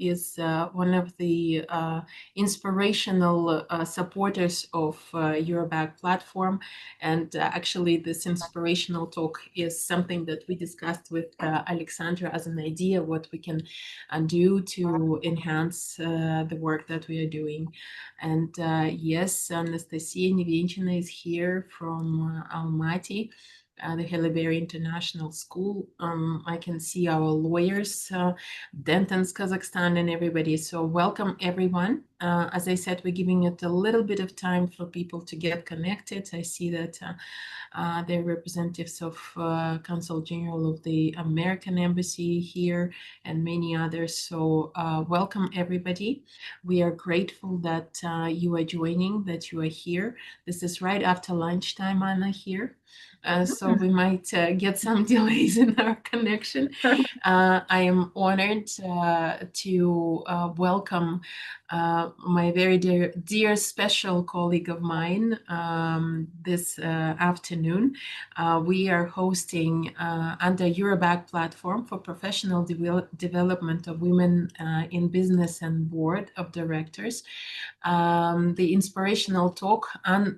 is one of the inspirational supporters of Eurobag platform. And actually, this inspirational talk is something that we discussed with Alexandra as an idea, what we can do to enhance the work that we are doing. And yes, Anastasia Nevenchina is here from Almaty, the Haile Berry International School. I can see our lawyers, Dentons Kazakhstan, and everybody. So welcome, everyone. As I said, we're giving it a little bit of time for people to get connected. I see that they're representatives of Consul General of the American Embassy here and many others. So welcome, everybody. We are grateful that you are joining, that you are here. This is right after lunchtime, Anna, here. So we might get some delays in our connection. I am honored to welcome my very dear special colleague of mine this afternoon. We are hosting under Eurobag platform for professional development of women in business and board of directors, the inspirational talk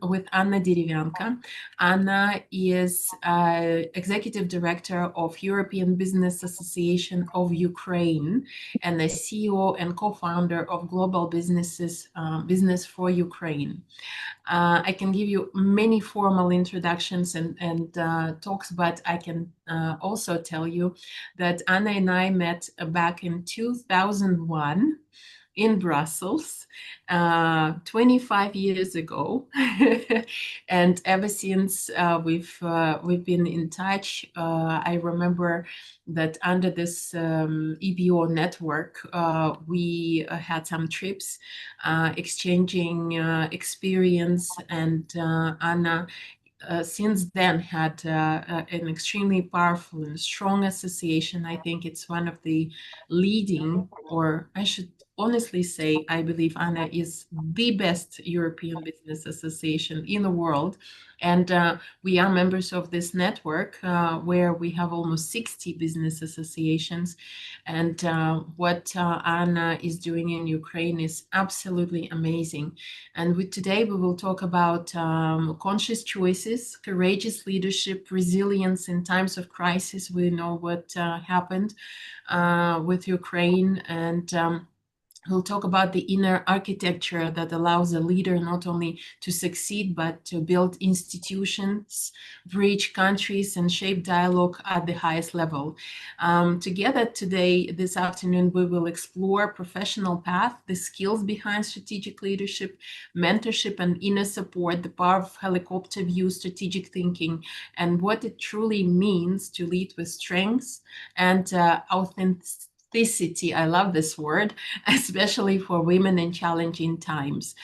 with Anna Derevyanka. Anna is Executive Director of European Business Association of Ukraine and the CEO and co-founder of Global Business for Ukraine. I can give you many formal introductions and talks, but I can also tell you that Anna and I met back in 2001 in Brussels, 25 years ago, and ever since we've been in touch. I remember that under this EBO network, we had some trips, exchanging experience, and Anna since then had an extremely powerful and strong association. I think it's one of the leading, or I should honestly say, I believe Anna is the best European business association in the world. And we are members of this network where we have almost 60 business associations. And what Anna is doing in Ukraine is absolutely amazing. And today we will talk about conscious choices, courageous leadership, resilience in times of crisis. We know what happened with Ukraine, and we'll talk about the inner architecture that allows a leader not only to succeed, but to build institutions, bridge countries, and shape dialogue at the highest level. Together today, this afternoon, we will explore professional path, the skills behind strategic leadership, mentorship, and inner support, the power of helicopter view, strategic thinking, and what it truly means to lead with strengths and authenticity. I love this word, especially for women in challenging times.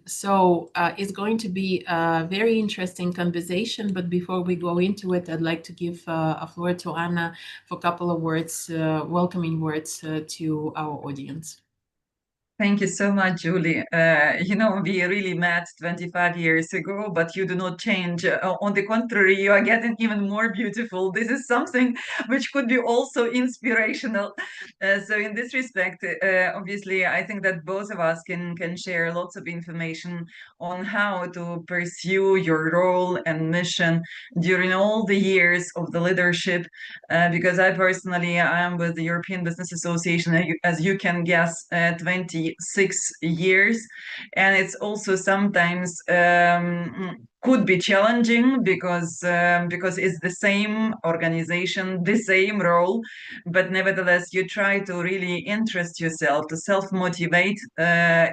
So it's going to be a very interesting conversation. But before we go into it, I'd like to give a floor to Anna for a couple of words, welcoming words to our audience. Thank you so much, Julie. We really met 25 years ago, but you do not change. On the contrary, you are getting even more beautiful. This is something which could be also inspirational. So in this respect, obviously, I think that both of us can share lots of information on how to pursue your role and mission during all the years of the leadership. Because I personally, I am with the European Business Association, as you can guess, 26 years, and it's also sometimes could be challenging because it's the same organization, the same role, but nevertheless you try to really interest yourself, to self-motivate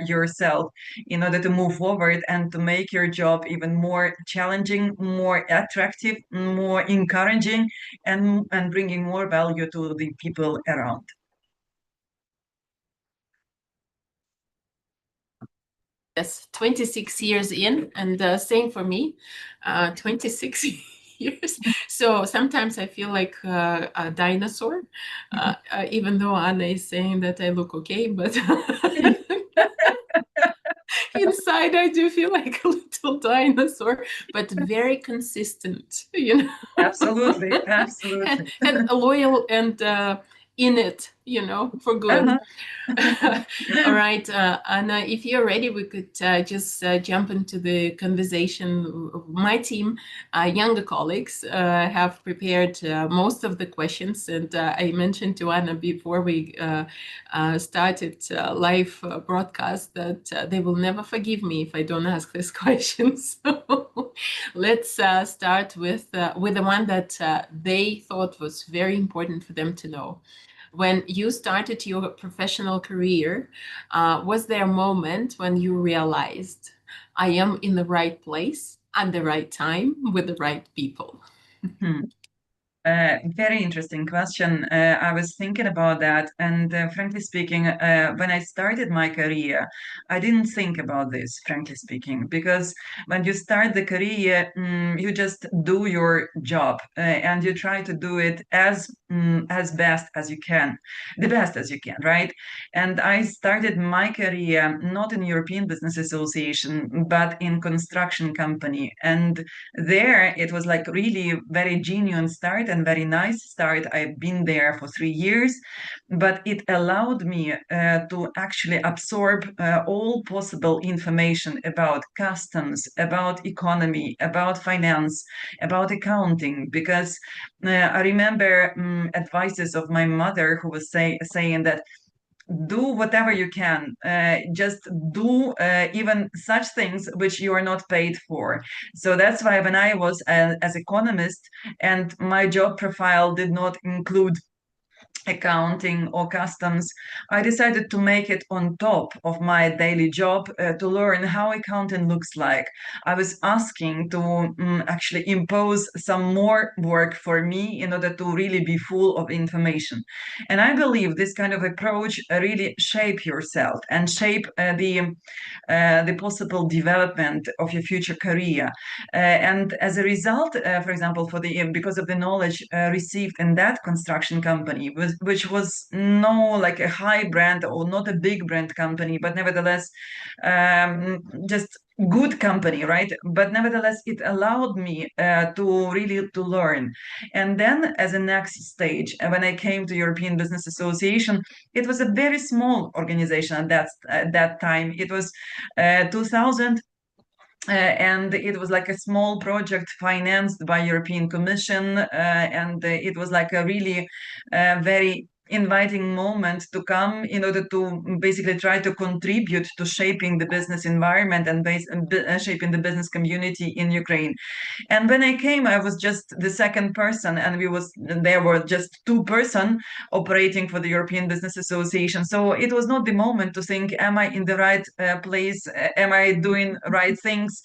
yourself in order to move forward and to make your job even more challenging, more attractive, more encouraging, and bringing more value to the people around. Yes, 26 years in, and same for me, 26 years. So sometimes I feel like a dinosaur, even though Anna is saying that I look okay, but inside I do feel like a little dinosaur, but very consistent, Absolutely, absolutely. and loyal and in it, for good. Uh-huh. All right, Anna, if you're ready, we could just jump into the conversation. My team, younger colleagues, have prepared most of the questions, and I mentioned to Anna before we started live broadcast that they will never forgive me if I don't ask these questions. So let's start with the one that they thought was very important for them to know. When you started your professional career, was there a moment when you realized I am in the right place at the right time with the right people? Hmm. Very interesting question. I was thinking about that, and frankly speaking, when I started my career, I didn't think about this, frankly speaking, because when you start the career, you just do your job, and you try to do it as best as you can, the best as you can, right? And I started my career not in European Business Association, but in construction company, and there it was like really very genuine start and very nice start. I've been there for 3 years, but it allowed me to actually absorb all possible information about customs, about economy, about finance, about accounting, because I remember advices of my mother who was saying that do whatever you can, just do even such things which you are not paid for. So that's why when I was as economist and my job profile did not include accounting or customs, I decided to make it on top of my daily job to learn how accounting looks like. I was asking to actually impose some more work for me in order to really be full of information. And I believe this kind of approach really shape yourself and shape the possible development of your future career. And as a result, for example, because of the knowledge received in that construction company, which was no like a high brand or not a big brand company, but nevertheless just good company, right? But nevertheless, it allowed me to really to learn. And then, as a next stage, when I came to European Business Association, it was a very small organization at that time. It was 2000, and it was like a small project financed by European Commission, and it was like a really very inviting moment to come in order to basically try to contribute to shaping the business environment and shaping the business community in Ukraine. And when I came, I was just the second person, and there were just two-person operating for the European Business Association. So it was not the moment to think, am I in the right place? Am I doing right things?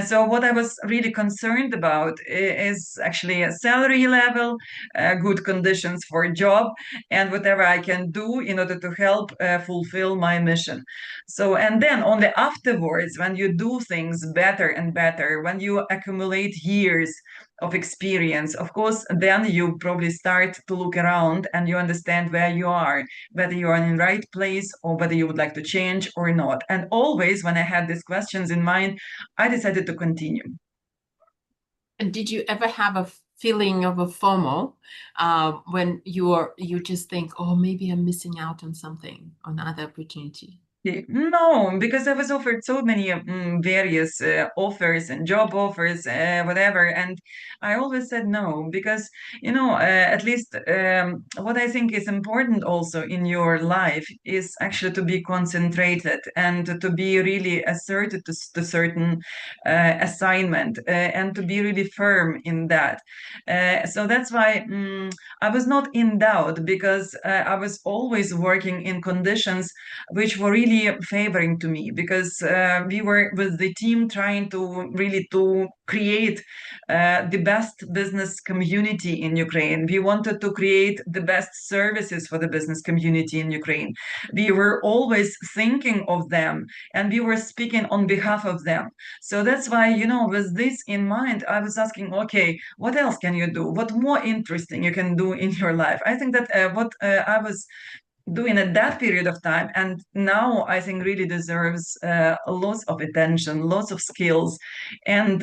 So what I was really concerned about is actually a salary level, good conditions for a job, and whatever I can do in order to help fulfill my mission. So, and then on the afterwards, when you do things better and better, when you accumulate years of experience, of course, then you probably start to look around and you understand where you are, whether you are in the right place or whether you would like to change or not. And always when I had these questions in mind, I decided to continue. And did you ever have a feeling of a FOMO when you just think, oh, maybe I'm missing out on something, on other opportunity? No, because I was offered so many various offers and job offers, whatever, and I always said no because at least what I think is important also in your life is actually to be concentrated and to be really assertive to certain assignment and to be really firm in that. So that's why I was not in doubt because I was always working in conditions which were really favoring to me because we were with the team trying to really to create the best business community in Ukraine. We wanted to create the best services for the business community in Ukraine. We were always thinking of them and we were speaking on behalf of them. So that's why, with this in mind, I was asking, okay, what else can you do? What more interesting you can do in your life? I think that what I was doing at that period of time and now I think really deserves lots of attention, lots of skills, and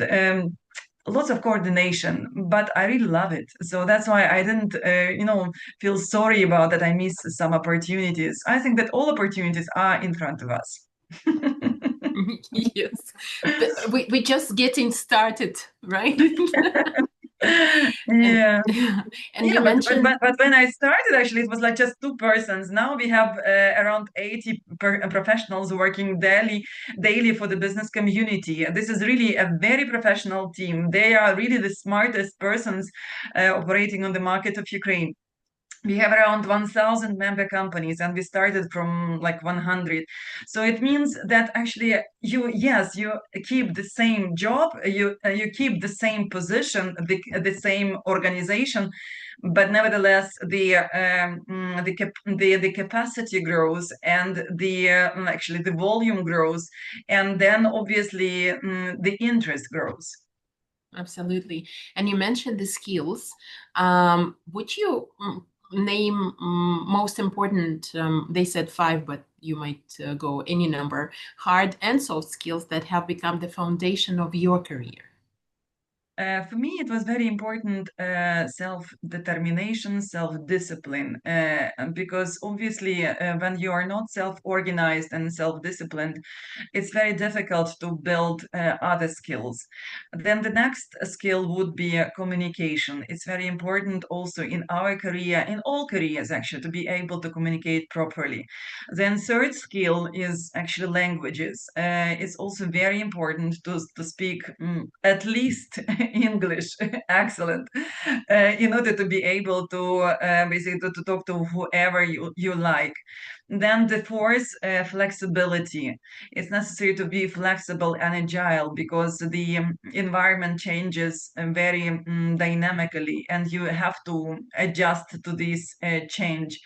lots of coordination, but I really love it. So that's why I didn't, feel sorry about that I miss some opportunities. I think that all opportunities are in front of us. Yes. We're just getting started, right? And Yeah. and Yeah, you mentioned but when I started, actually, it was like just two persons. Now we have around 80 professionals working daily for the business community. This is really a very professional team. They are really the smartest persons operating on the market of Ukraine. We have around 1,000 member companies, and we started from like 100. So it means that actually you keep the same job, you keep the same position, the same organization, but nevertheless the capacity grows, and actually the volume grows, and then obviously the interest grows. absolutely. And you mentioned the skills. Would you name most important, they said five, but you might go any number, hard and soft skills that have become the foundation of your career? For me, it was very important self-determination, self-discipline, because obviously, when you are not self-organized and self-disciplined, it's very difficult to build other skills. Then the next skill would be communication. It's very important also in our career, in all careers actually, to be able to communicate properly. Then third skill is actually languages. It's also very important to speak at least English, excellent, in order to be able to basically to talk to whoever you like. Then the fourth, flexibility. It's necessary to be flexible and agile because the environment changes very dynamically, and you have to adjust to this change.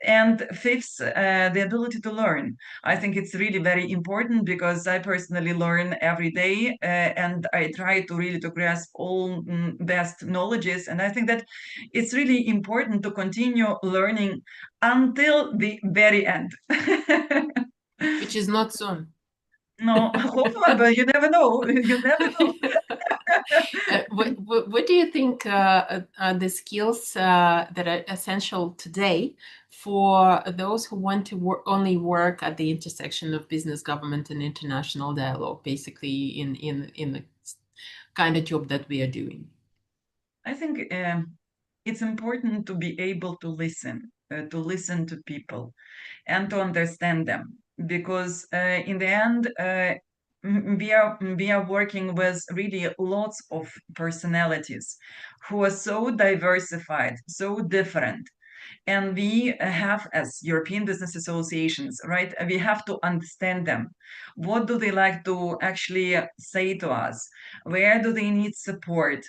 And fifth, the ability to learn. I think it's really very important because I personally learn every day, and I try to really to grasp all best knowledges. And I think that it's really important to continue learning until the very end. Which is not soon. No, hopefully, but you never know. You never know. What do you think are the skills that are essential today for those who want to only work at the intersection of business, government, and international dialogue, basically in the kind of job that we are doing? I think it's important to be able to listen to people and to understand them, because in the end, we are working with really lots of personalities who are so diversified, so different. And we have, as European business associations, right, we have to understand them. What do they like to actually say to us? Where do they need support?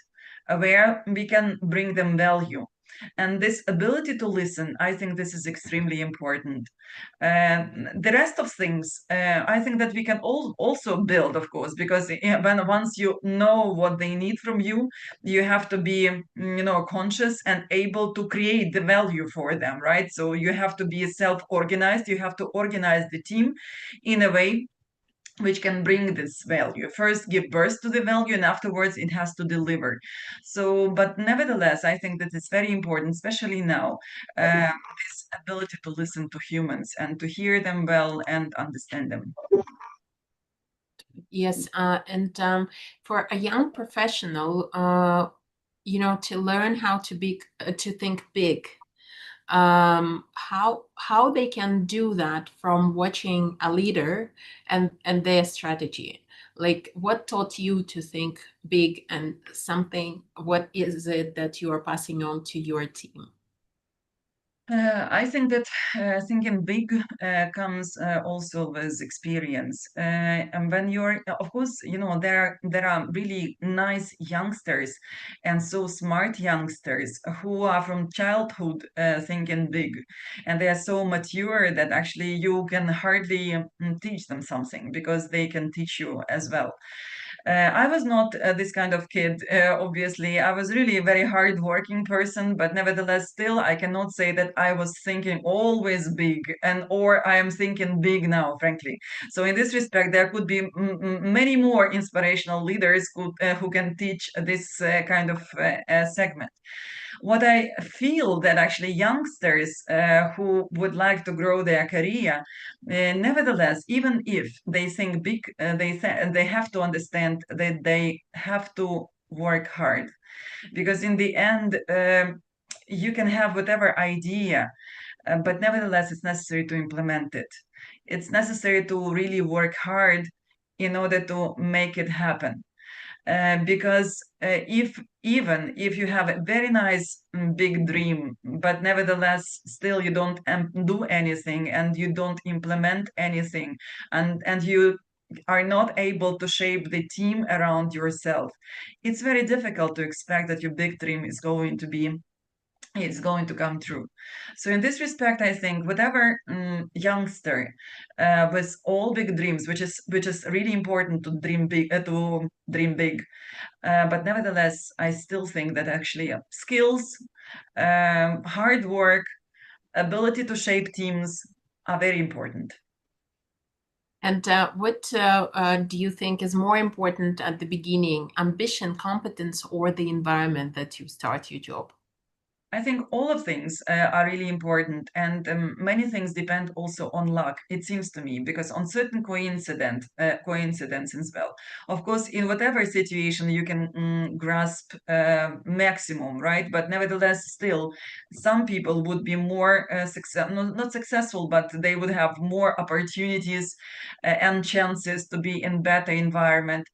Where we can bring them value? And this ability to listen, I think this is extremely important. The rest of things, I think that we can also build, of course, because when once you know what they need from you, you have to be, conscious and able to create the value for them, right? So you have to be self-organized. You have to organize the team in a way which can bring this value. First, give birth to the value, and afterwards, it has to deliver. So, but nevertheless, I think that it's very important, especially now, this ability to listen to humans and to hear them well and understand them. Yes, and for a young professional, to learn how to think big, how they can do that from watching a leader and their strategy. Like, what taught you to think big, and something? What is it that you are passing on to your team? I think that thinking big comes also with experience. And when you're, of course, there are really nice youngsters and so smart youngsters who are from childhood thinking big, and they are so mature that actually you can hardly teach them something because they can teach you as well. I was not this kind of kid, obviously. I was really a very hardworking person, but nevertheless, still, I cannot say that I was thinking always big and or I am thinking big now, frankly. So in this respect, there could be many more inspirational leaders who can teach this kind of segment. What I feel that actually youngsters who would like to grow their career, nevertheless, even if they think big, they have to understand that they have to work hard, because in the end, you can have whatever idea, but nevertheless, it's necessary to implement it. It's necessary to really work hard in order to make it happen. Because if even if you have a very nice big dream, but nevertheless still you don't do anything and you don't implement anything, and you are not able to shape the team around yourself, it's very difficult to expect that your big dream is going to be it's going to come true. So in this respect, I think whatever youngster with all big dreams, which is really important to dream big, but nevertheless, I still think that actually skills, hard work, ability to shape teams are very important. And what do you think is more important at the beginning, ambition, competence, or the environment that you start your job? I think all of things are really important, and many things depend also on luck. It seems to me, because on certain coincidence as well. Of course, in whatever situation you can grasp maximum, right? But nevertheless, still, some people would be more not successful, but they would have more opportunities and chances to be in better environment.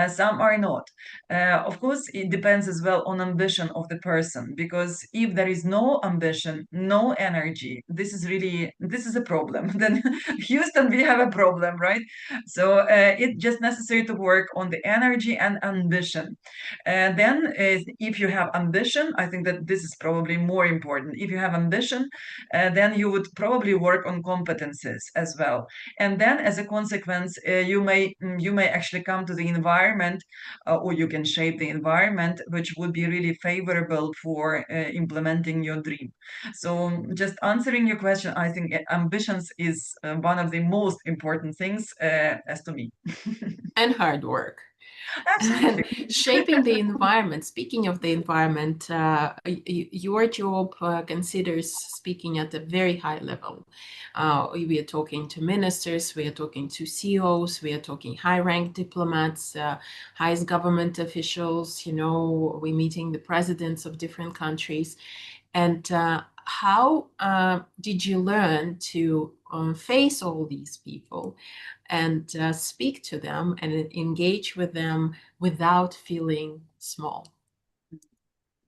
Some are not. Of course, it depends as well on ambition of the person, because if there is no ambition, no energy, this is a problem. Then Houston, we have a problem, right? So it's just necessary to work on the energy and ambition. Then, if you have ambition, I think that this is probably more important. If you have ambition, then you would probably work on competences as well, and then as a consequence, you may actually come to the environment, or you can shape the environment which would be really favorable for implementing your dream. So just answering your question, I think ambitions is one of the most important things as to me. And hard work. Absolutely. And shaping the environment. Speaking of the environment, your job considers speaking at a very high level. We are talking to ministers, we are talking to CEOs, we are talking high-ranked diplomats, highest government officials. We're meeting the presidents of different countries. And how did you learn to face all these people and speak to them and engage with them without feeling small?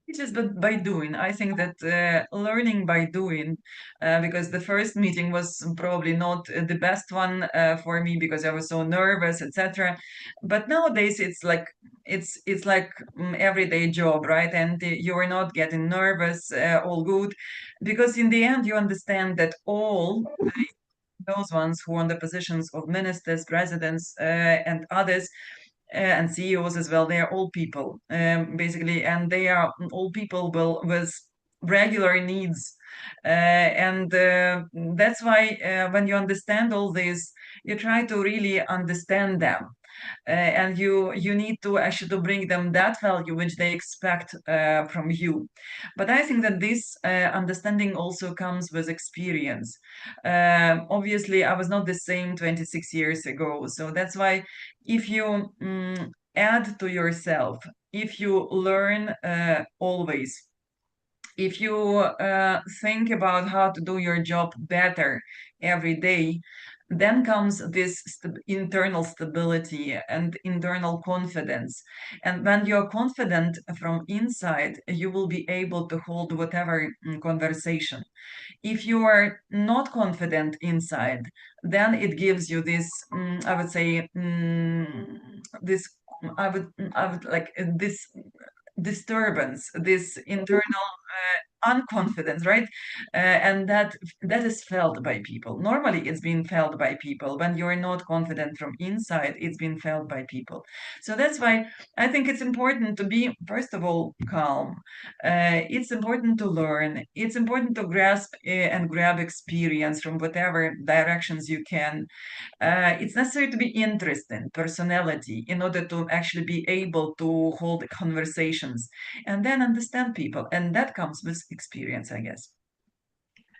It is by doing. I think that learning by doing, because the first meeting was probably not the best one for me because I was so nervous, etc. But nowadays it's like everyday job, right? And you are not getting nervous, all good, because in the end you understand that all those ones who are on the positions of ministers, presidents, and others, and CEOs as well. They are all people, basically, and they are all people with regular needs. And that's why when you understand all this, you try to really understand them. And you need to actually to bring them that value which they expect from you. But I think that this understanding also comes with experience. Obviously, I was not the same 26 years ago, so that's why if you add to yourself, if you learn always, if you think about how to do your job better every day, then comes this internal stability and internal confidence. And when you're confident from inside, you will be able to hold whatever conversation. If you are not confident inside, then it gives you this, I would say, this, I would like this disturbance, this internal unconfidence, right? And that is felt by people. Normally, it's been felt by people. When you're not confident from inside, it's been felt by people. So that's why I think it's important to be, first of all, calm. It's important to learn. It's important to grasp and grab experience from whatever directions you can. It's necessary to be interesting, personality, in order to actually be able to hold conversations and then understand people. And that comes with experience, I guess.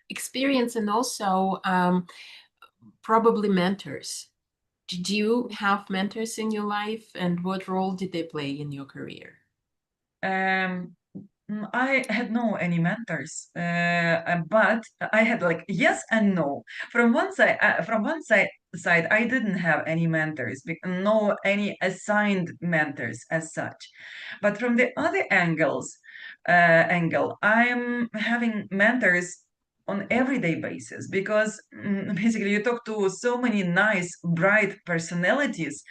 Experience and also probably mentors. Did you have mentors in your life, and what role did they play in your career? Um, I had no any mentors, but I had like yes and no. From one side, I didn't have any mentors, no any assigned mentors as such. But from the other angle, I'm having mentors on everyday basis because basically you talk to so many nice, bright personalities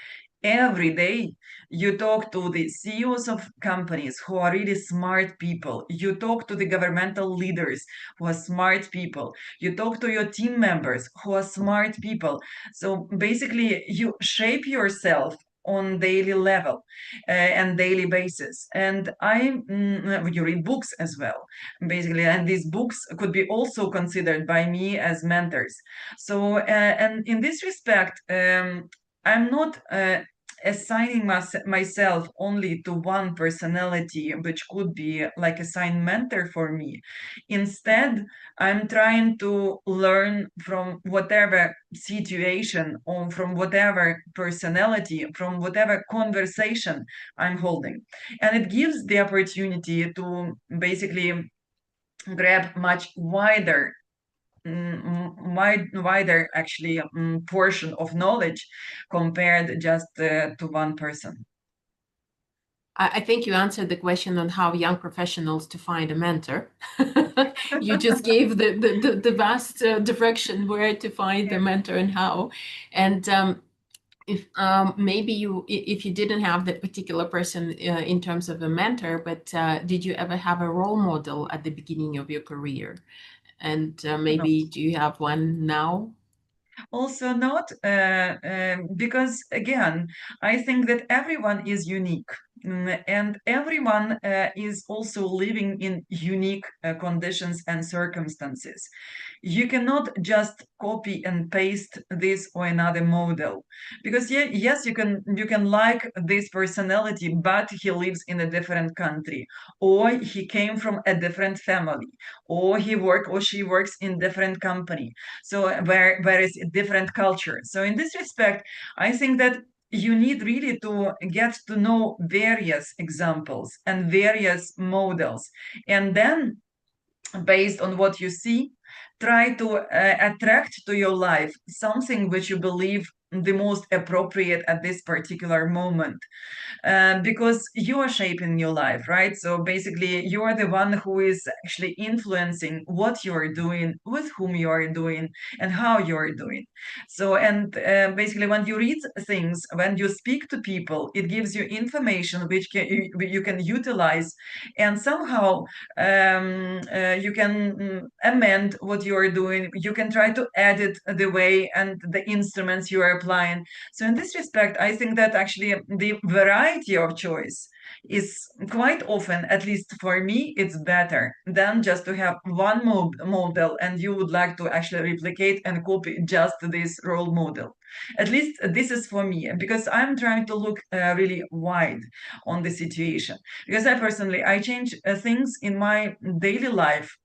every day. You talk to the CEOs of companies who are really smart people. You talk to the governmental leaders who are smart people. You talk to your team members who are smart people. So basically, you shape yourself on daily level and daily basis. And you read books as well, basically, and these books could be also considered by me as mentors. So, and in this respect, I'm not assigning myself only to one personality, which could be like a sign mentor for me. Instead, I'm trying to learn from whatever situation or from whatever personality, from whatever conversation I'm holding. And it gives the opportunity to basically grab much wider actually portion of knowledge compared just to one person. I think you answered the question on how young professionals to find a mentor. You just gave the vast direction where to find the Yeah. mentor and how. And if maybe if you didn't have that particular person in terms of a mentor, but did you ever have a role model at the beginning of your career? And No. maybe do you have one now? Also not because again, I think that everyone is unique. And everyone is also living in unique conditions and circumstances. You cannot just copy and paste this or another model because yeah, yes, you can like this personality, but he lives in a different country, or he came from a different family, or he work or she works in different company, so where is a different culture. So in this respect, I think that you need really to get to know various examples and various models, and then based on what you see, try to attract to your life something which you believe the most appropriate at this particular moment, because you are shaping your life, right? So basically, you are the one who is actually influencing what you are doing, with whom you are doing, and how you are doing. So, and basically, when you read things, when you speak to people, it gives you information which you can utilize, and somehow you can amend what you are doing. You can try to edit the way and the instruments you are applying. So in this respect, I think that actually the variety of choice is quite often, at least for me, it's better than just to have one model and you would like to actually replicate and copy just this role model. At least this is for me, because I'm trying to look really wide on the situation. Because I change things in my daily life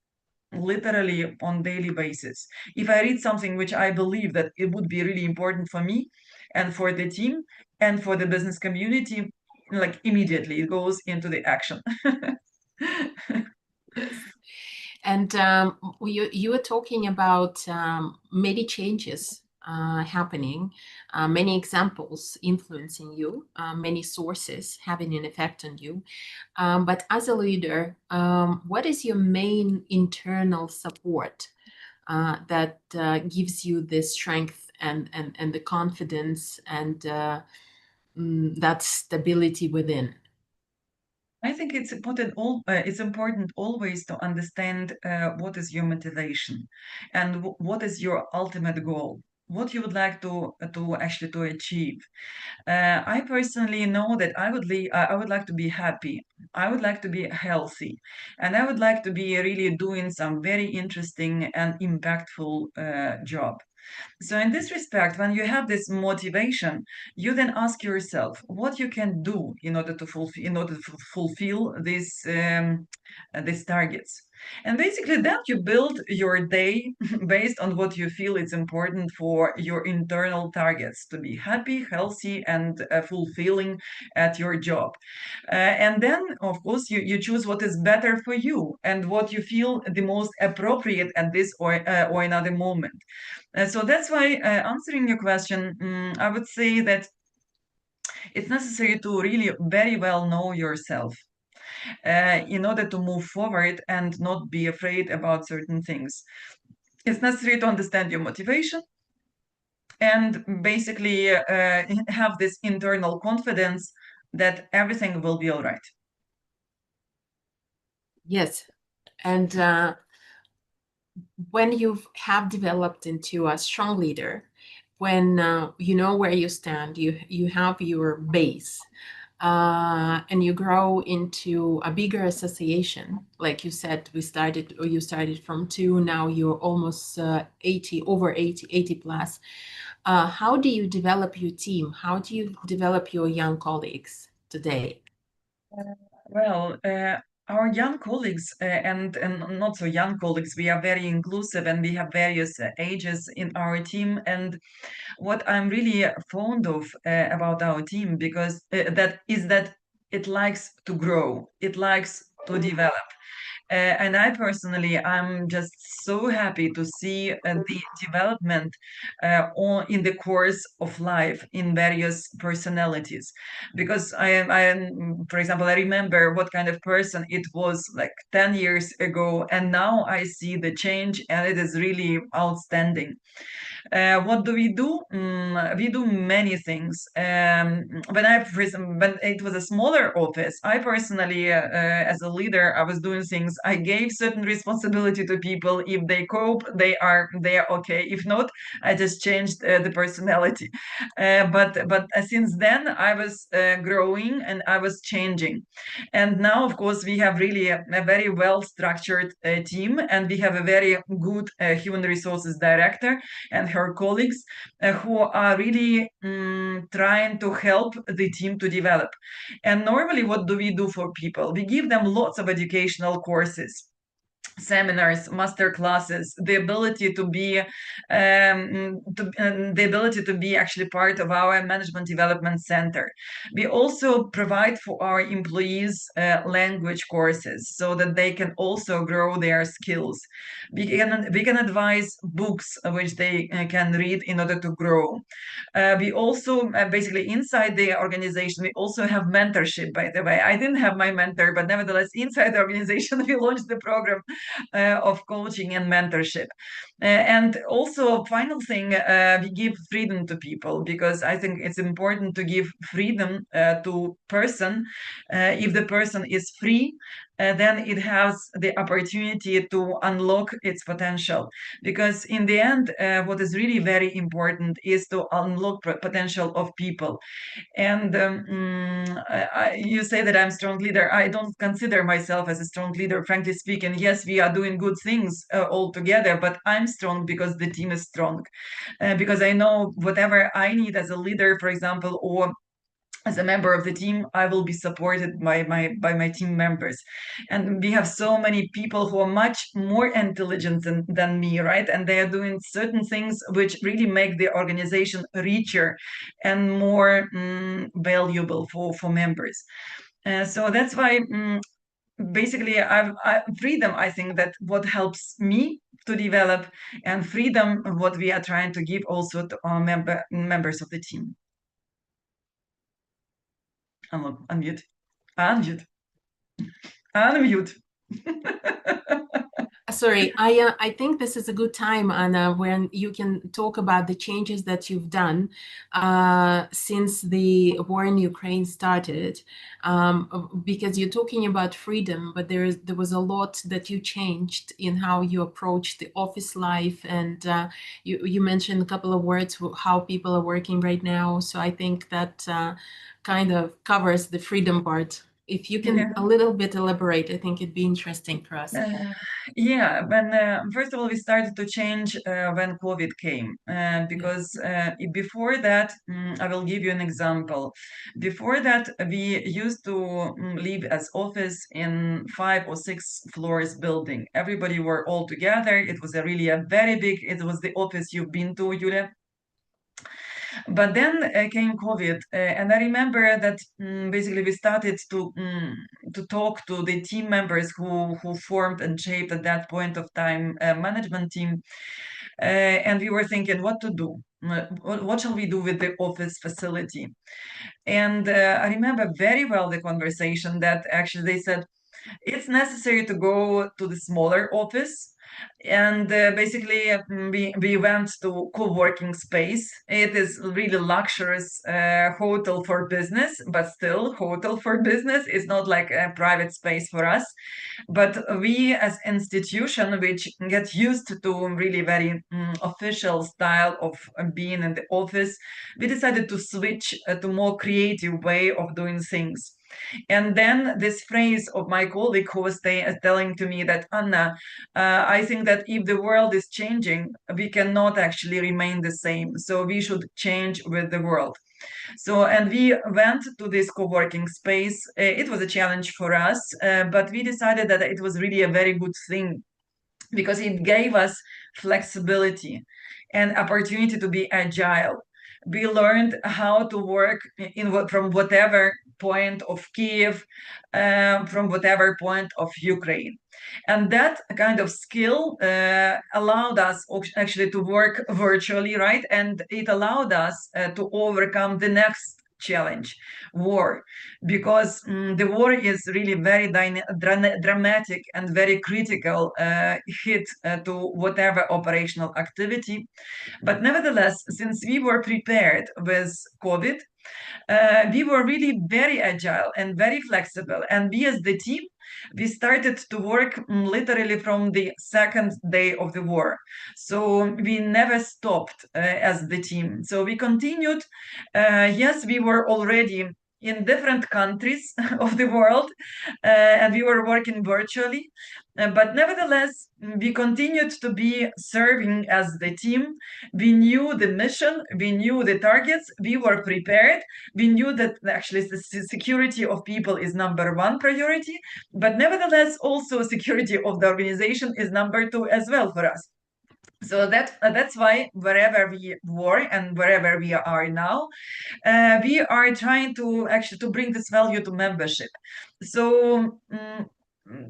literally on daily basis. If I read something which I believe that it would be really important for me and for the team and for the business community, like immediately it goes into the action. Yes. And you were talking about many changes happening, many examples influencing you, many sources having an effect on you. But as a leader, what is your main internal support that gives you the strength and the confidence and that stability within? I think it's important always to understand what is your motivation and what is your ultimate goal, what you would like to actually to achieve. I personally know that I would like to be happy. I would like to be healthy, and I would like to be really doing some very interesting and impactful job. So in this respect, when you have this motivation, you then ask yourself what you can do in order to fulfill these targets. And basically then you build your day based on what you feel is important for your internal targets to be happy, healthy, and fulfilling at your job. And then, of course, you choose what is better for you and what you feel the most appropriate at this or another moment. So that's why, answering your question, I would say that it's necessary to really very well know yourself in order to move forward and not be afraid about certain things. It's necessary to understand your motivation and basically have this internal confidence that everything will be all right. Yes. And when you have developed into a strong leader, when you know where you stand, you have your base, and you grow into a bigger association. Like you said, you started from 2, now you're almost 80, over 80 plus. How do you develop your team? How do you develop your young colleagues today? Well, our young colleagues and not so young colleagues, we are very inclusive and we have various ages in our team. And what I'm really fond of about our team because that it likes to grow, it likes to develop. And I personally, I'm just so happy to see the development in the course of life in various personalities. Because for example, I remember what kind of person it was like 10 years ago, and now I see the change, and it is really outstanding. What do we do? We do many things. When it was a smaller office, I personally, as a leader, I was doing things. I gave certain responsibility to people. If they cope, they are okay. If not, I just changed the personality. But since then, I was growing and I was changing. And now, of course, we have really a very well structured team, and we have a very good human resources director and her colleagues who are really trying to help the team to develop. And normally, what do we do for people? We give them lots of educational courses, seminars, master classes, the ability to be actually part of our management development center. We also provide for our employees language courses so that they can also grow their skills. We can advise books which they can read in order to grow. We also basically inside the organization we also have mentorship. By the way, I didn't have my mentor, but nevertheless inside the organization we launched the program of coaching and mentorship. And also, final thing, we give freedom to people because I think it's important to give freedom to person. If the person is free, then it has the opportunity to unlock its potential. Because in the end, what is really very important is to unlock potential of people. And you say that I'm a strong leader. I don't consider myself as a strong leader, frankly speaking. Yes, we are doing good things all together, but I'm strong because the team is strong. Because I know whatever I need as a leader, for example, or as a member of the team, I will be supported by my team members. And we have so many people who are much more intelligent than me, right? And they are doing certain things which really make the organization richer and more valuable for members. So that's why basically freedom, I think that what helps me to develop, and freedom what we are trying to give also to our members of the team. Unmute. Unmute. Unmute. Sorry, I think this is a good time, Anna, when you can talk about the changes that you've done since the war in Ukraine started, because you're talking about freedom, but there was a lot that you changed in how you approach the office life, and you mentioned a couple of words how people are working right now. So I think that kind of covers the freedom part. If you can Yeah. a little bit elaborate, I think it'd be interesting for us. Uh, yeah, when first of all we started to change when COVID came, Yeah. because before that, I will give you an example. Before that, we used to live as office in 5 or 6 floors building. Everybody were all together. It was a really a very big. It was the office you've been to, Julia. But then came COVID, and I remember that basically we started to talk to the team members who formed and shaped at that point of time management team, and we were thinking what to do. What shall we do with the office facility? And I remember very well the conversation that actually they said it's necessary to go to the smaller office. And basically, we went to co-working space. It is really luxurious hotel for business, but still hotel for business is not like a private space for us. But we as institution, which get used to really very official style of being in the office, we decided to switch to more creative way of doing things. And then this phrase of my colleague who was telling to me that, Anna, I think that if the world is changing, we cannot actually remain the same. So we should change with the world. So, and we went to this co-working space. It was a challenge for us, but we decided that it was really a very good thing because it gave us flexibility and opportunity to be agile. We learned how to work from whatever point of Kiev, from whatever point of Ukraine. And that kind of skill allowed us actually to work virtually, right? And it allowed us to overcome the next challenge, war, because the war is really very dramatic and very critical hit to whatever operational activity. But nevertheless, since we were prepared with COVID, we were really very agile and very flexible. And we, as the team, we started to work literally from the second day of the war. So we never stopped as the team. So we continued. Yes, we were already in different countries of the world, and we were working virtually. But nevertheless, we continued to be serving as the team. We knew the mission, we knew the targets, we were prepared. We knew that actually the security of people is number one priority, but nevertheless, also security of the organization is number two as well for us. So that's why wherever we were and wherever we are now, we are trying to actually to bring this value to membership. So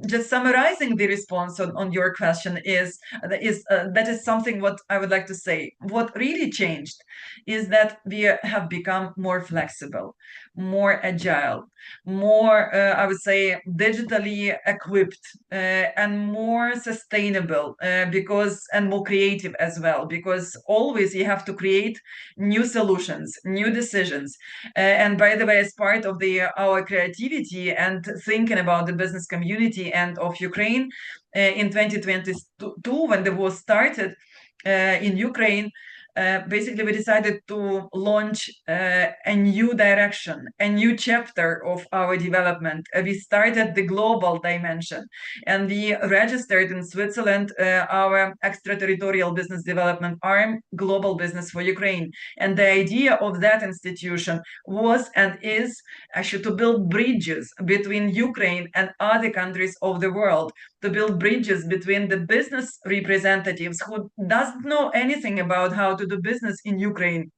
just summarizing the response on your question is that is something what I would like to say. What really changed is that we have become more flexible, more agile, more I would say digitally equipped, and more sustainable because and more creative as well, because always you have to create new solutions, new decisions. And by the way, as part of the our creativity and thinking about the business community and of Ukraine in 2022, when the war started in Ukraine, basically we decided to launch a new direction, a new chapter of our development. We started the global dimension, and we registered in Switzerland our extraterritorial business development arm, Global Business for Ukraine. And the idea of that institution was and is actually to build bridges between Ukraine and other countries of the world, to build bridges between the business representatives who doesn't know anything about how to do business in Ukraine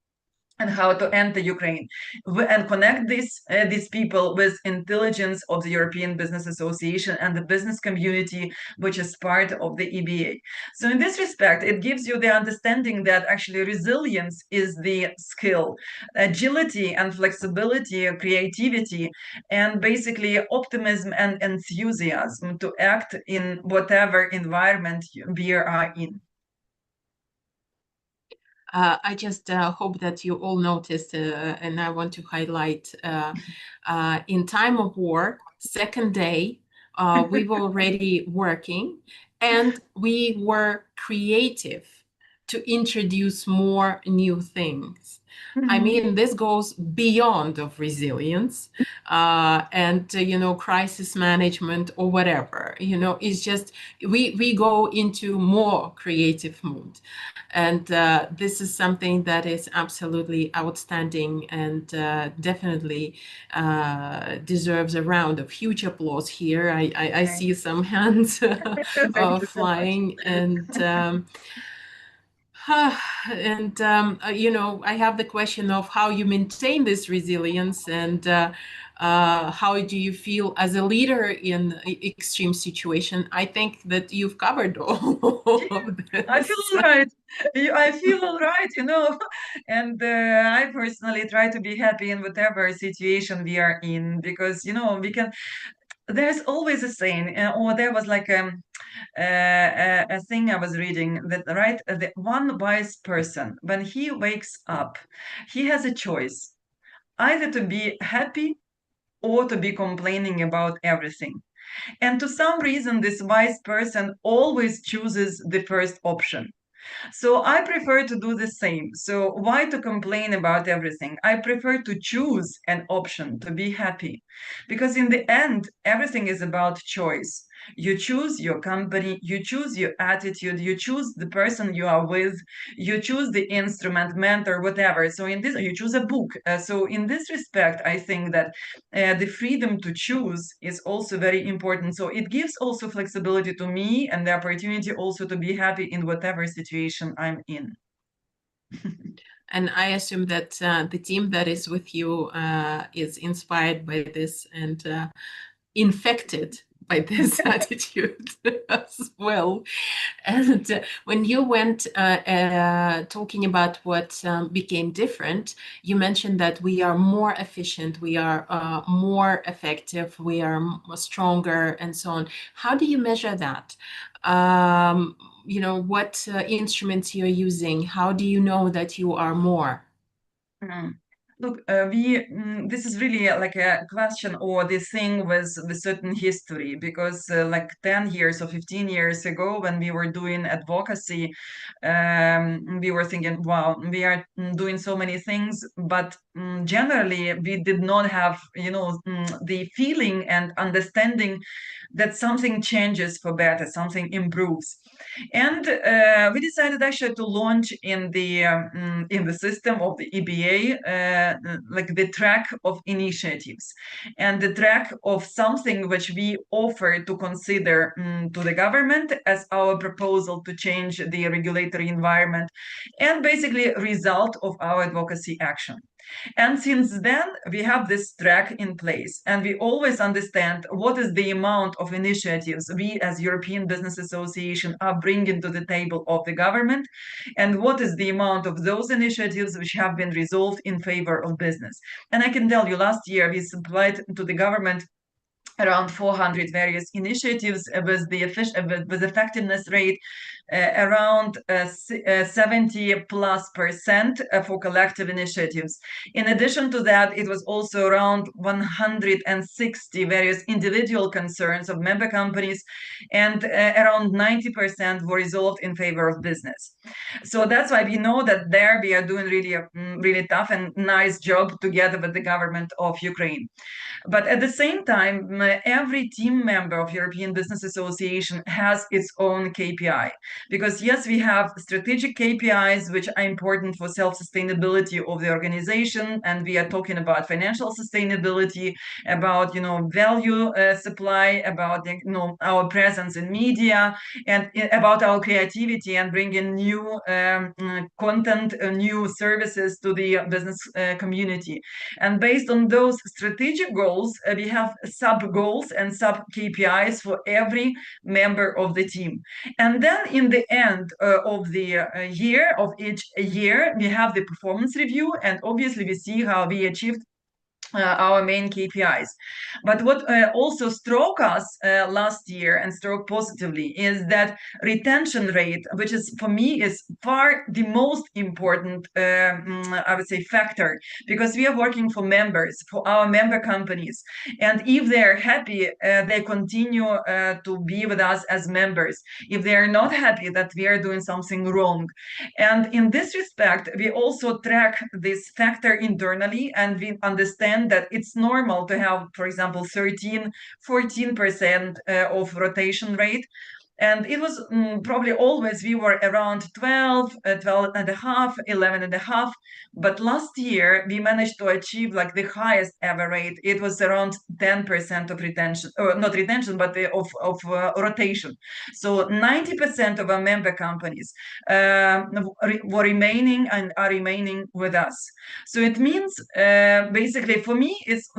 and how to enter Ukraine, and connect these people with intelligence of the European Business Association and the business community, which is part of the EBA. So in this respect, it gives you the understanding that actually resilience is the skill, agility and flexibility, creativity, and basically optimism and enthusiasm to act in whatever environment we are in. I just hope that you all noticed, and I want to highlight, in time of war, second day, we were already working, and we were creative to introduce more new things. I mean, this goes beyond of resilience and crisis management or whatever. It's just we go into more creative mood, and this is something that is absolutely outstanding and definitely deserves a round of huge applause here. I see some hands Thank you so much. flying, and I have the question of how you maintain this resilience, and how do you feel as a leader in extreme situation? I think that you've covered all of I feel this. all right. I feel all right, and I personally try to be happy in whatever situation we are in, because we can. There's always a saying, or there was like a thing I was reading that, right, the one wise person, when he wakes up, he has a choice either to be happy or to be complaining about everything. And to some reason, this wise person always chooses the first option. So I prefer to do the same. So why to complain about everything? I prefer to choose an option to be happy. Because in the end, everything is about choice. You choose your company, you choose your attitude, you choose the person you are with, you choose the instrument, mentor, whatever. So in this, you choose a book. So in this respect, I think that the freedom to choose is also very important. So it gives also flexibility to me and the opportunity also to be happy in whatever situation I'm in. And I assume that the team that is with you is inspired by this and infected by this attitude as well. And when you went talking about what became different, you mentioned that we are more efficient, we are more effective, we are stronger, and so on. How do you measure that? What instruments you're using? How do you know that you are more? Mm. Look, this is really like a question or this thing with certain history, because like 10 years or 15 years ago, when we were doing advocacy, we were thinking, wow, we are doing so many things, but generally we did not have, the feeling and understanding that something changes for better, something improves. And we decided actually to launch in the system of the EBA, like the track of initiatives and the track of something which we offer to consider to the government as our proposal to change the regulatory environment, and basically result of our advocacy action. And since then, we have this track in place, and we always understand what is the amount of initiatives we as European Business Association are bringing to the table of the government, and what is the amount of those initiatives which have been resolved in favor of business. And I can tell you, last year we supplied to the government around 400 various initiatives with effectiveness rate around 70+% for collective initiatives. In addition to that, it was also around 160 various individual concerns of member companies, and around 90% were resolved in favor of business. So that's why we know that there we are doing really really tough and nice job together with the government of Ukraine. But at the same time, every team member of European Business Association has its own KPI. Because yes, we have strategic KPIs, which are important for self-sustainability of the organization. And we are talking about financial sustainability, about, value supply, about, our presence in media, and about our creativity and bringing new content, new services to the business community. And based on those strategic goals, we have sub goals and sub KPIs for every member of the team. And then in the end of the year, of each year, we have the performance review, and obviously we see how we achieved our main KPIs. But what also struck us last year and struck positively is that retention rate, which is for me is far the most important, I would say, factor, because we are working for members, for our member companies. And if they're happy, they continue to be with us as members. If they're not happy, that we are doing something wrong. And in this respect, we also track this factor internally, and we understand that it's normal to have, for example, 14% of rotation rate. And it was probably always we were around 12, 12 and a half, 11 and a half. But last year we managed to achieve like the highest ever rate. It was around 10% of retention, or not retention, but of rotation. So 90% of our member companies were remaining and are remaining with us. So it means basically for me, it's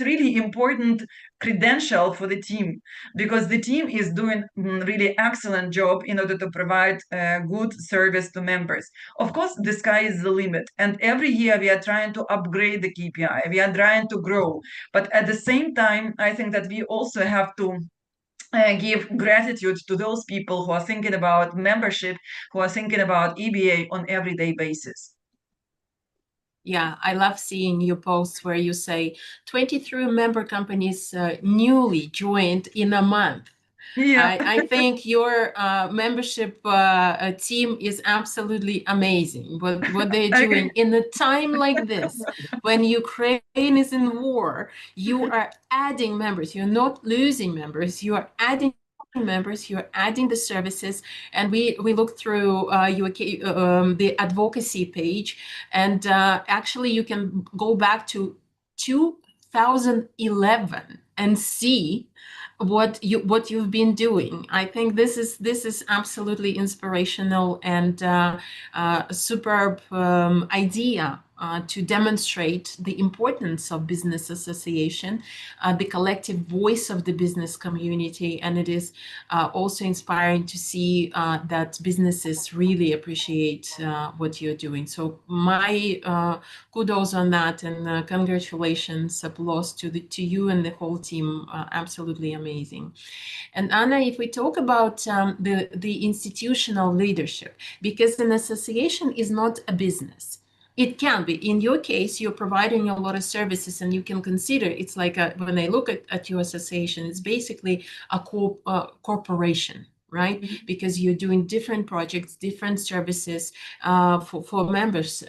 really important credential for the team, because the team is doing really excellent job in order to provide good service to members. Of course, the sky is the limit, and every year we are trying to upgrade the KPI. We are trying to grow, but at the same time, I think that we also have to give gratitude to those people who are thinking about membership, who are thinking about EBA on everyday basis. Yeah, I love seeing your posts where you say 23 member companies newly joined in a month. Yeah. I think your membership team is absolutely amazing. What they're doing in a time like this, when Ukraine is in war, you are adding members. You're not losing members. You are adding members, you're adding the services, and we look through the advocacy page, and actually you can go back to 2011 and see what you've been doing. I think this is absolutely inspirational and a superb idea to demonstrate the importance of business association, the collective voice of the business community, and it is also inspiring to see that businesses really appreciate what you're doing. So my kudos on that, and congratulations, applause to you and the whole team. Absolutely amazing. And Anna, if we talk about the institutional leadership, because an association is not a business. It can be. In your case, you're providing a lot of services, and you can consider it's like when I look at your association, it's basically a corporation, right? Mm-hmm. Because you're doing different projects, different services for members,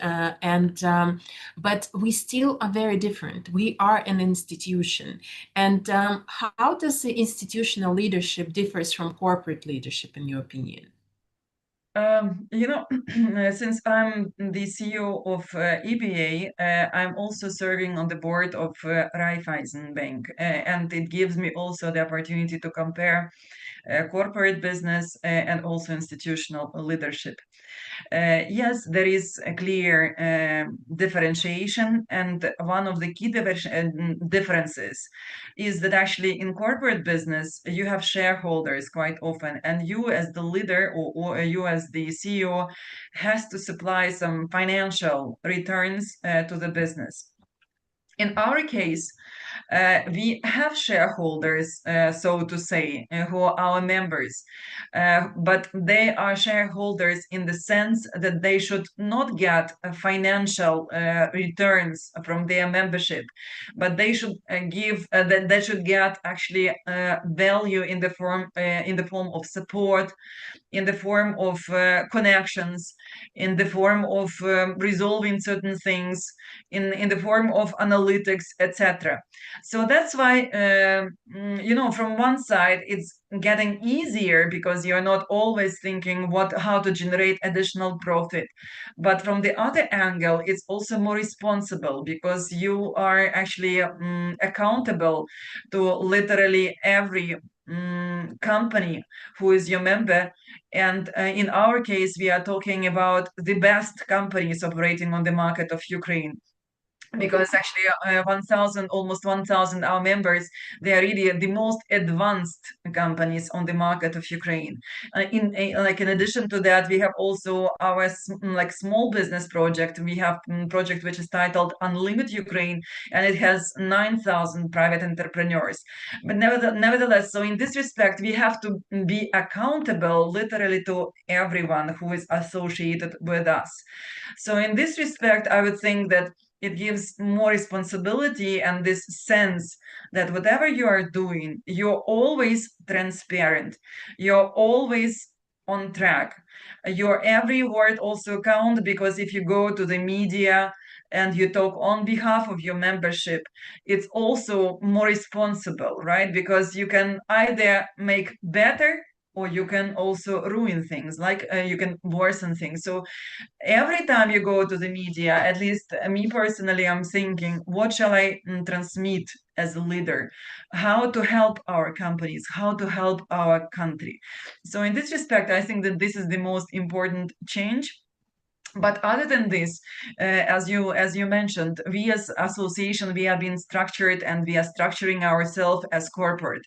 but we still are very different. We are an institution, and how does the institutional leadership differs from corporate leadership, in your opinion? Since I'm the CEO of EBA, I'm also serving on the board of Raiffeisen Bank, and it gives me also the opportunity to compare corporate business and also institutional leadership. Yes, there is a clear differentiation, and one of the key differences is that actually in corporate business, you have shareholders quite often, and you as the leader or you as the CEO has to supply some financial returns to the business. In our case, we have shareholders, so to say, who are our members, but they are shareholders in the sense that they should not get financial returns from their membership, but they should they should get actually value in the form of support, in the form of connections, in the form of resolving certain things, in the form of analytics politics, etc. So that's why, from one side, it's getting easier because you're not always thinking how to generate additional profit. But from the other angle, it's also more responsible because you are actually accountable to literally every company who is your member. And in our case, we are talking about the best companies operating on the market of Ukraine, because actually 1000, almost 1000 our members, they are really the most advanced companies on the market of Ukraine. In addition to that, we have also our small business project. We have a project which is titled Unlimited Ukraine, and it has 9000 private entrepreneurs. But nevertheless, so in this respect, we have to be accountable literally to everyone who is associated with us. So in this respect, I would think that it gives more responsibility and this sense that whatever you are doing, you're always transparent, you're always on track. Your every word also count, because if you go to the media and you talk on behalf of your membership, it's also more responsible, right? Because you can either make better or you can also ruin things, like you can worsen things. So every time you go to the media, at least me personally, I'm thinking, what shall I transmit as a leader? How to help our companies, how to help our country. So in this respect, I think that this is the most important change. But other than this, as you mentioned, we as association, we have been structured and we are structuring ourselves as corporate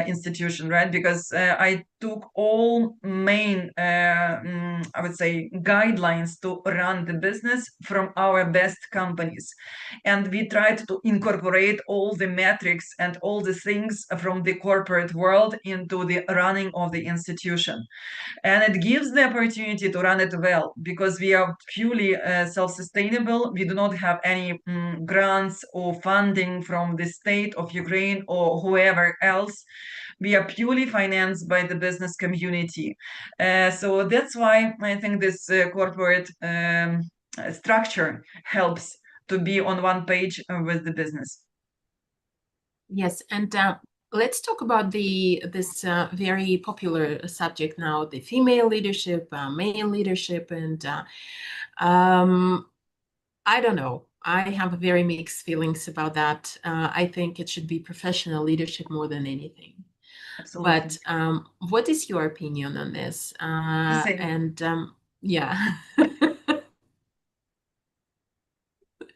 institution, right? Because I took all main, I would say, guidelines to run the business from our best companies, and we tried to incorporate all the metrics and all the things from the corporate world into the running of the institution. And it gives the opportunity to run it well, because we are purely self-sustainable. We do not have any grants or funding from the state of Ukraine or whoever else. We are purely financed by the business community. So that's why I think this corporate structure helps to be on one page with the business. Yes, and let's talk about this very popular subject now, the female leadership, male leadership, and I don't know. I have very mixed feelings about that. I think it should be professional leadership more than anything. Absolutely. But what is your opinion on this? And yeah.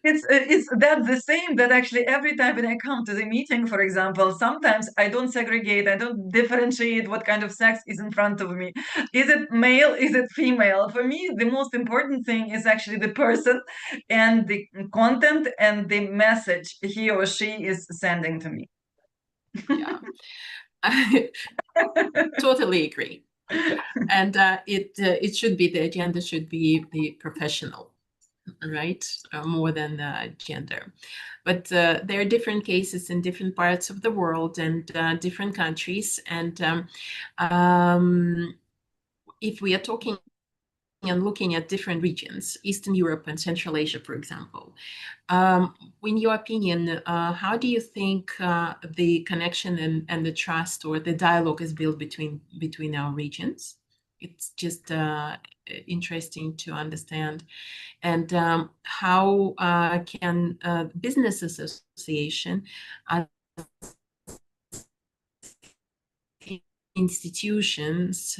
It's that's the same, that actually every time when I come to the meeting, for example, sometimes I don't segregate, I don't differentiate what kind of sex is in front of me. Is it male? Is it female? For me, the most important thing is actually the person and the content and the message he or she is sending to me. Yeah, I totally agree. And it should be, the agenda should be the professional, right? More than gender. But there are different cases in different parts of the world and different countries. And if we are talking and looking at different regions, Eastern Europe and Central Asia, for example, in your opinion, how do you think the connection and the trust or the dialogue is built between our regions? It's just interesting to understand. And how can business association institutions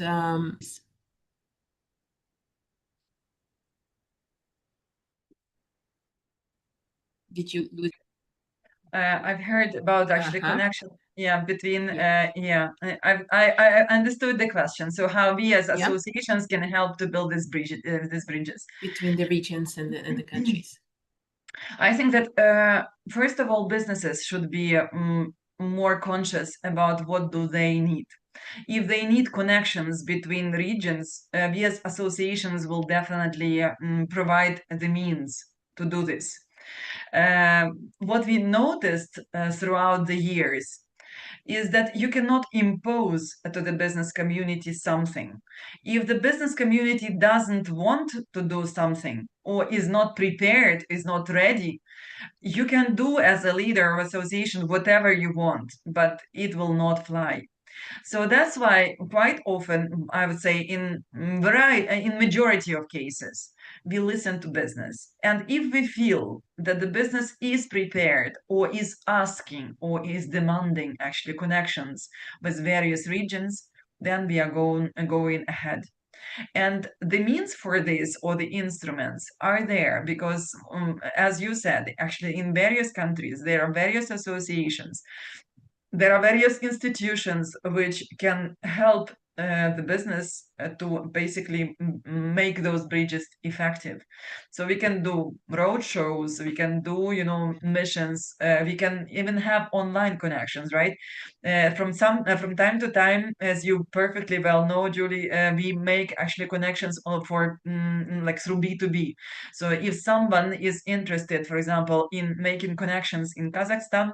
did you I've heard about actually connection, between, I understood the question. So how we as associations can help to build these bridges between the regions and the countries. I think that first of all, businesses should be more conscious about what do they need. If they need connections between regions, we as associations will definitely provide the means to do this. What we noticed throughout the years, is that you cannot impose to the business community something. If the business community doesn't want to do something or is not prepared, is not ready, you can do as a leader of association whatever you want, but it will not fly. So that's why quite often, I would say in majority of cases, we listen to business. And if we feel that the business is prepared or is asking or is demanding actually connections with various regions, then we are going ahead. And the means for this or the instruments are there because, as you said, actually in various countries, there are various associations, there are various institutions which can help the business to basically make those bridges effective. So we can do road shows, we can do, missions, we can even have online connections, right? From time to time, as you perfectly well know, Julie, we make actually connections for like through B2B. So if someone is interested, for example, in making connections in Kazakhstan,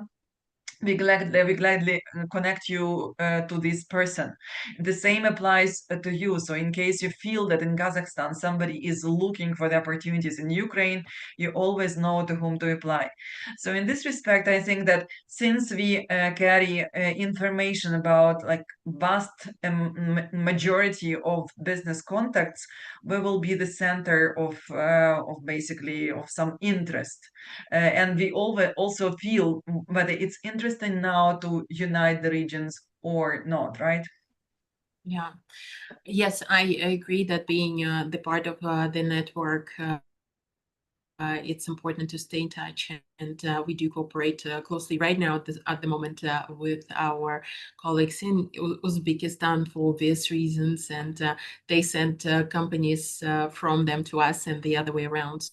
we gladly connect you to this person. The same applies to you. So in case you feel that in Kazakhstan somebody is looking for the opportunities in Ukraine, you always know to whom to apply. So in this respect, I think that since we carry information about like vast majority of business contacts, we will be the center of basically of some interest. And we always also feel whether it's interesting now to unite the regions or not, right? Yeah. Yes, I agree that being the part of the network, it's important to stay in touch, and we do cooperate closely right now at the moment with our colleagues in Uzbekistan for obvious reasons, and they send companies from them to us and the other way around.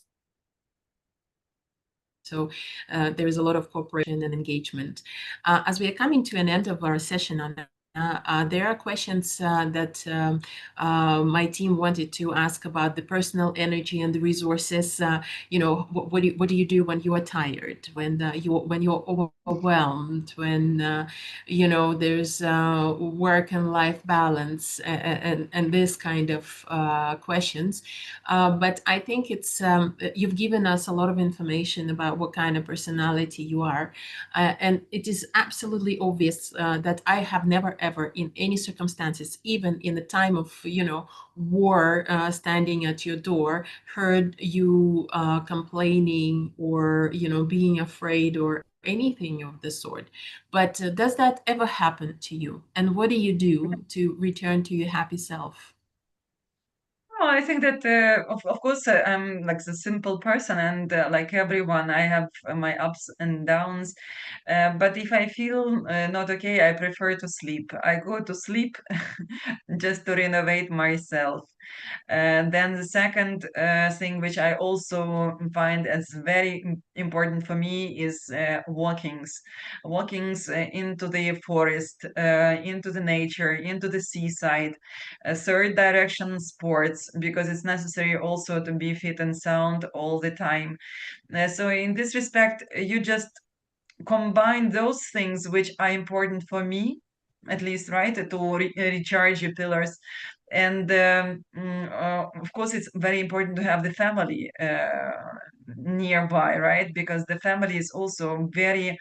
So there is a lot of cooperation and engagement. As we are coming to an end of our session on there are questions that my team wanted to ask about the personal energy and the resources. What do you do when you are tired, when you're overwhelmed, when there's work and life balance, and this kind of questions. But I think it's you've given us a lot of information about what kind of personality you are, and it is absolutely obvious that I have never ever in any circumstances, even in the time of war standing at your door, heard you complaining or being afraid or anything of the sort. But does that ever happen to you? And what do you do to return to your happy self? Oh, I think that, of course, I'm like the simple person, and like everyone, I have my ups and downs. But if I feel not okay, I prefer to sleep. I go to sleep just to renovate myself. And then the second thing, which I also find as very important for me, is walkings into the forest, into the nature, into the seaside. Third direction, sports, because it's necessary also to be fit and sound all the time. So in this respect, you just combine those things which are important for me, at least, right, to recharge your pillars. And of course, it's very important to have the family nearby, right? Because the family is also very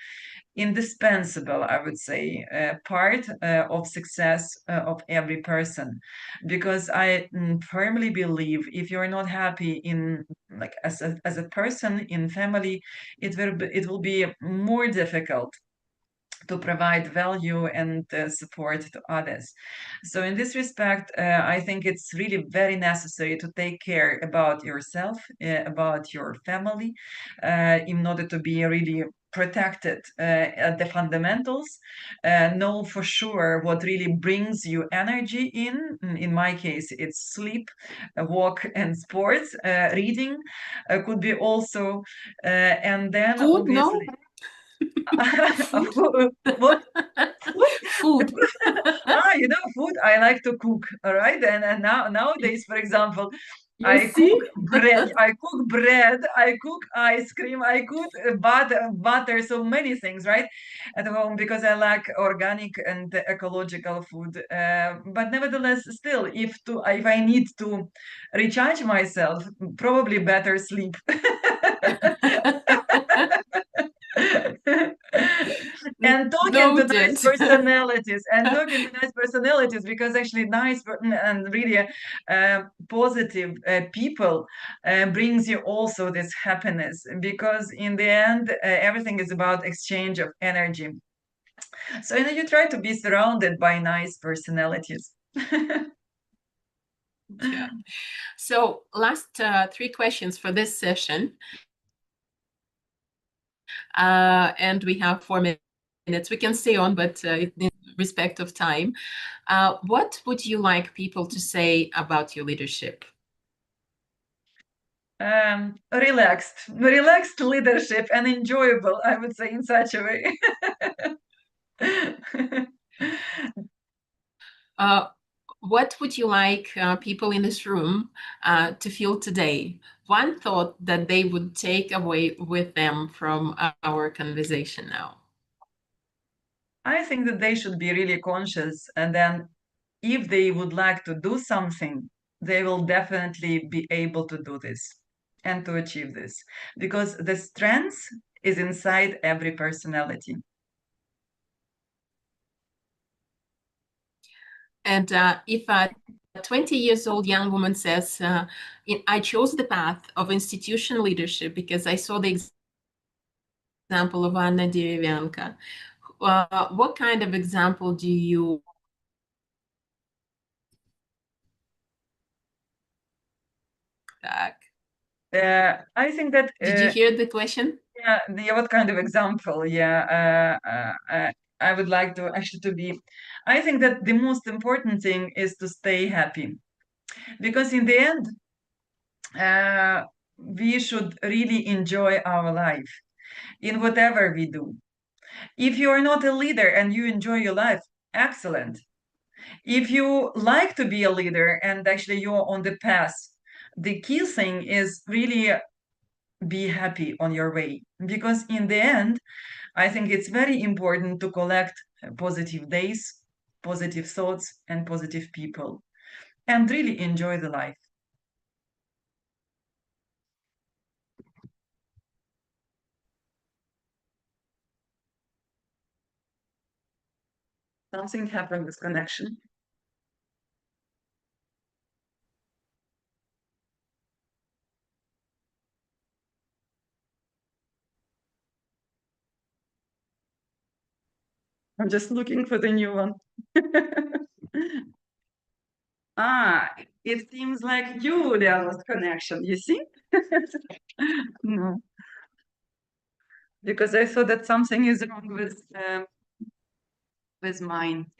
indispensable, I would say, part of success of every person. Because I firmly believe if you're not happy in like as a person in family, it will be more difficult to provide value and support to others. So in this respect, I think it's really very necessary to take care about yourself, about your family, in order to be really protected at the fundamentals, know for sure what really brings you energy in my case it's sleep, walk and sports, reading could be also, and then Food? No. obviously Food? what food. Food. Food. I like to cook. All right, and now nowadays, for example, You see? I cook bread, I cook ice cream, I cook butter, so many things, right, at home because I like organic and ecological food. But nevertheless, still, if I need to recharge myself, probably better sleep. And talking to nice Noted. personalities and talking to nice personalities because actually and really positive people brings you also this happiness because in the end everything is about exchange of energy, so you try to be surrounded by nice personalities. Yeah. So last three questions for this session. And we have 4 minutes. We can stay on, but in respect of time. What would you like people to say about your leadership? Relaxed leadership and enjoyable, I would say, in such a way. What would you like people in this room to feel today? One thought that they would take away with them from our conversation now. I think that they should be really conscious, and then if they would like to do something, they will definitely be able to do this and to achieve this because the strength is inside every personality. And if a 20 years old young woman says, I chose the path of institutional leadership because I saw the example of Anna Derivenko, what kind of example do you I think that Did you hear the question? yeah, what kind of example? Yeah, I would like to actually to be. I think that the most important thing is to stay happy, because in the end, we should really enjoy our life in whatever we do. If you are not a leader and you enjoy your life, excellent. If you like to be a leader and actually you're on the path, the key thing is really be happy on your way, because in the end I think it's very important to collect positive days, positive thoughts, and positive people, and really enjoy the life. Something happened with connection. I'm just looking for the new one. Ah, it seems like Julia lost connection, you see? No, because I thought that something is wrong with mine.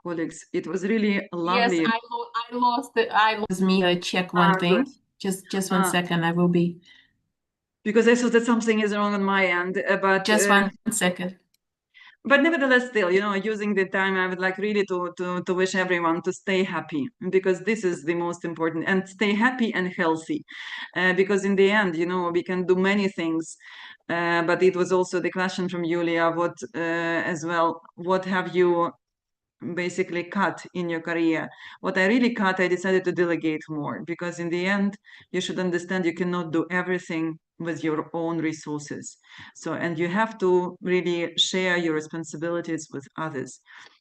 Colleagues, it was really Yes, lovely. I lost it. I lost me. I check one Good. thing. Just 1 second. I will be Because I thought that something is wrong on my end, just 1 second. but nevertheless, still, using the time, I would like really to wish everyone to stay happy, because this is the most important, and stay happy and healthy, because in the end, we can do many things. But it was also the question from Julia, what as well, what have you basically cut in your career? What I really cut, I decided to delegate more, because in the end, you should understand you cannot do everything with your own resources. So, and you have to really share your responsibilities with others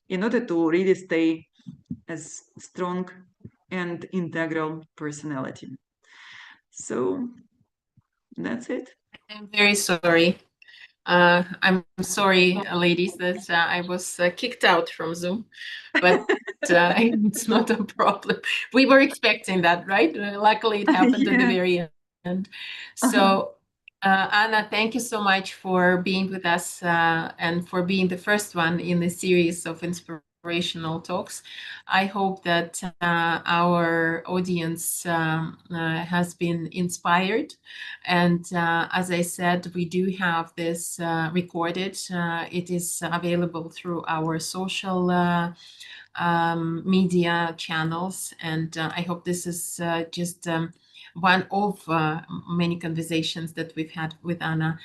in order to really stay as strong and integral personality. So that's it. I'm very sorry. I'm sorry, ladies, that I was kicked out from Zoom, but it's not a problem. We were expecting that, right? Luckily, it happened at the Yeah. very end. So, Anna, thank you so much for being with us and for being the first one in the series of inspirational inspirational talks. I hope that our audience has been inspired. And as I said, we do have this recorded. It is available through our social media channels. And I hope this is just one of many conversations that we've had with Anna.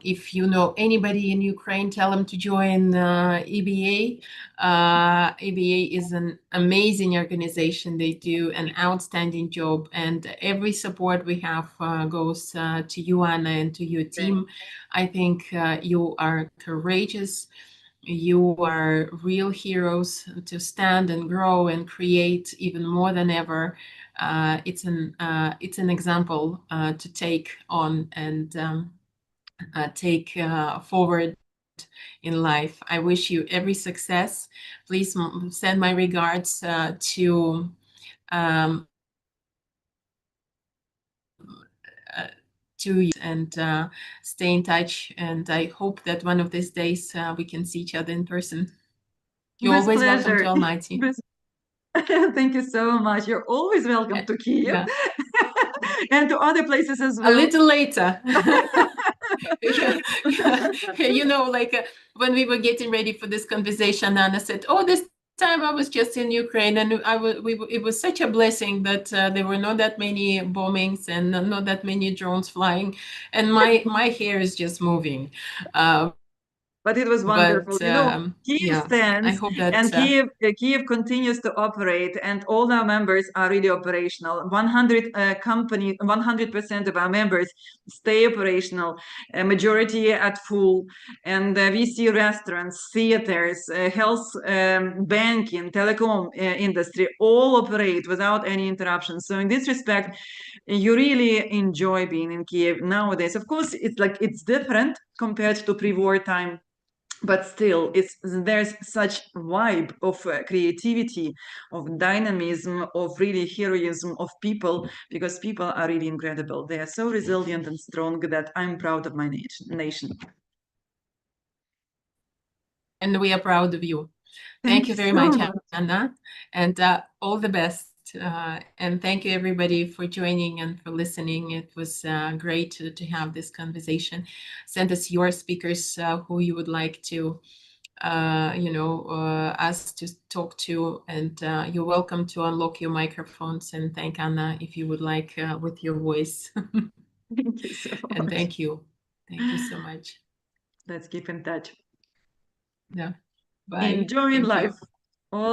If you know anybody in Ukraine, tell them to join EBA. EBA is an amazing organization. They do an outstanding job, and every support we have goes to you, Anna, and to your team. I think you are courageous. You are real heroes to stand and grow and create even more than ever. It's an example to take on and take forward in life. I wish you every success. Please send my regards um, to you and stay in touch. And I hope that one of these days we can see each other in person. You're With always welcome pleasure. to Almaty. Thank you so much. You're always welcome to Kyiv Yeah. and to other places as A well. little later. Yeah. You know, like when we were getting ready for this conversation, Anna said, "Oh, this time I was just in Ukraine, and it was such a blessing that there were not that many bombings and not that many drones flying, and my hair is just moving." But it was wonderful. But You know, Kyiv yeah, I stands hope that and Kyiv continues to operate, and all our members are really operational. 100% of our members stay operational, a majority at full. And we see restaurants, theaters, health, banking, telecom industry all operate without any interruptions. So in this respect, you really enjoy being in Kyiv nowadays. Of course, it's different compared to pre-war time, but still there's such vibe of creativity, of dynamism, of really heroism of people, because people are really incredible. They are so resilient and strong that I'm proud of my nation. And we are proud of you. Thank Thank you you very so much, much. Anna, and all the best. And thank you, everybody, for joining and for listening. It was great to have this conversation. Send us your speakers who you would like to, us to talk to. And you're welcome to unlock your microphones and thank Anna if you would like with your voice. Thank you so much. And thank you. Thank you so much. Let's keep in touch. Yeah. Bye. Enjoy Thank life. you. All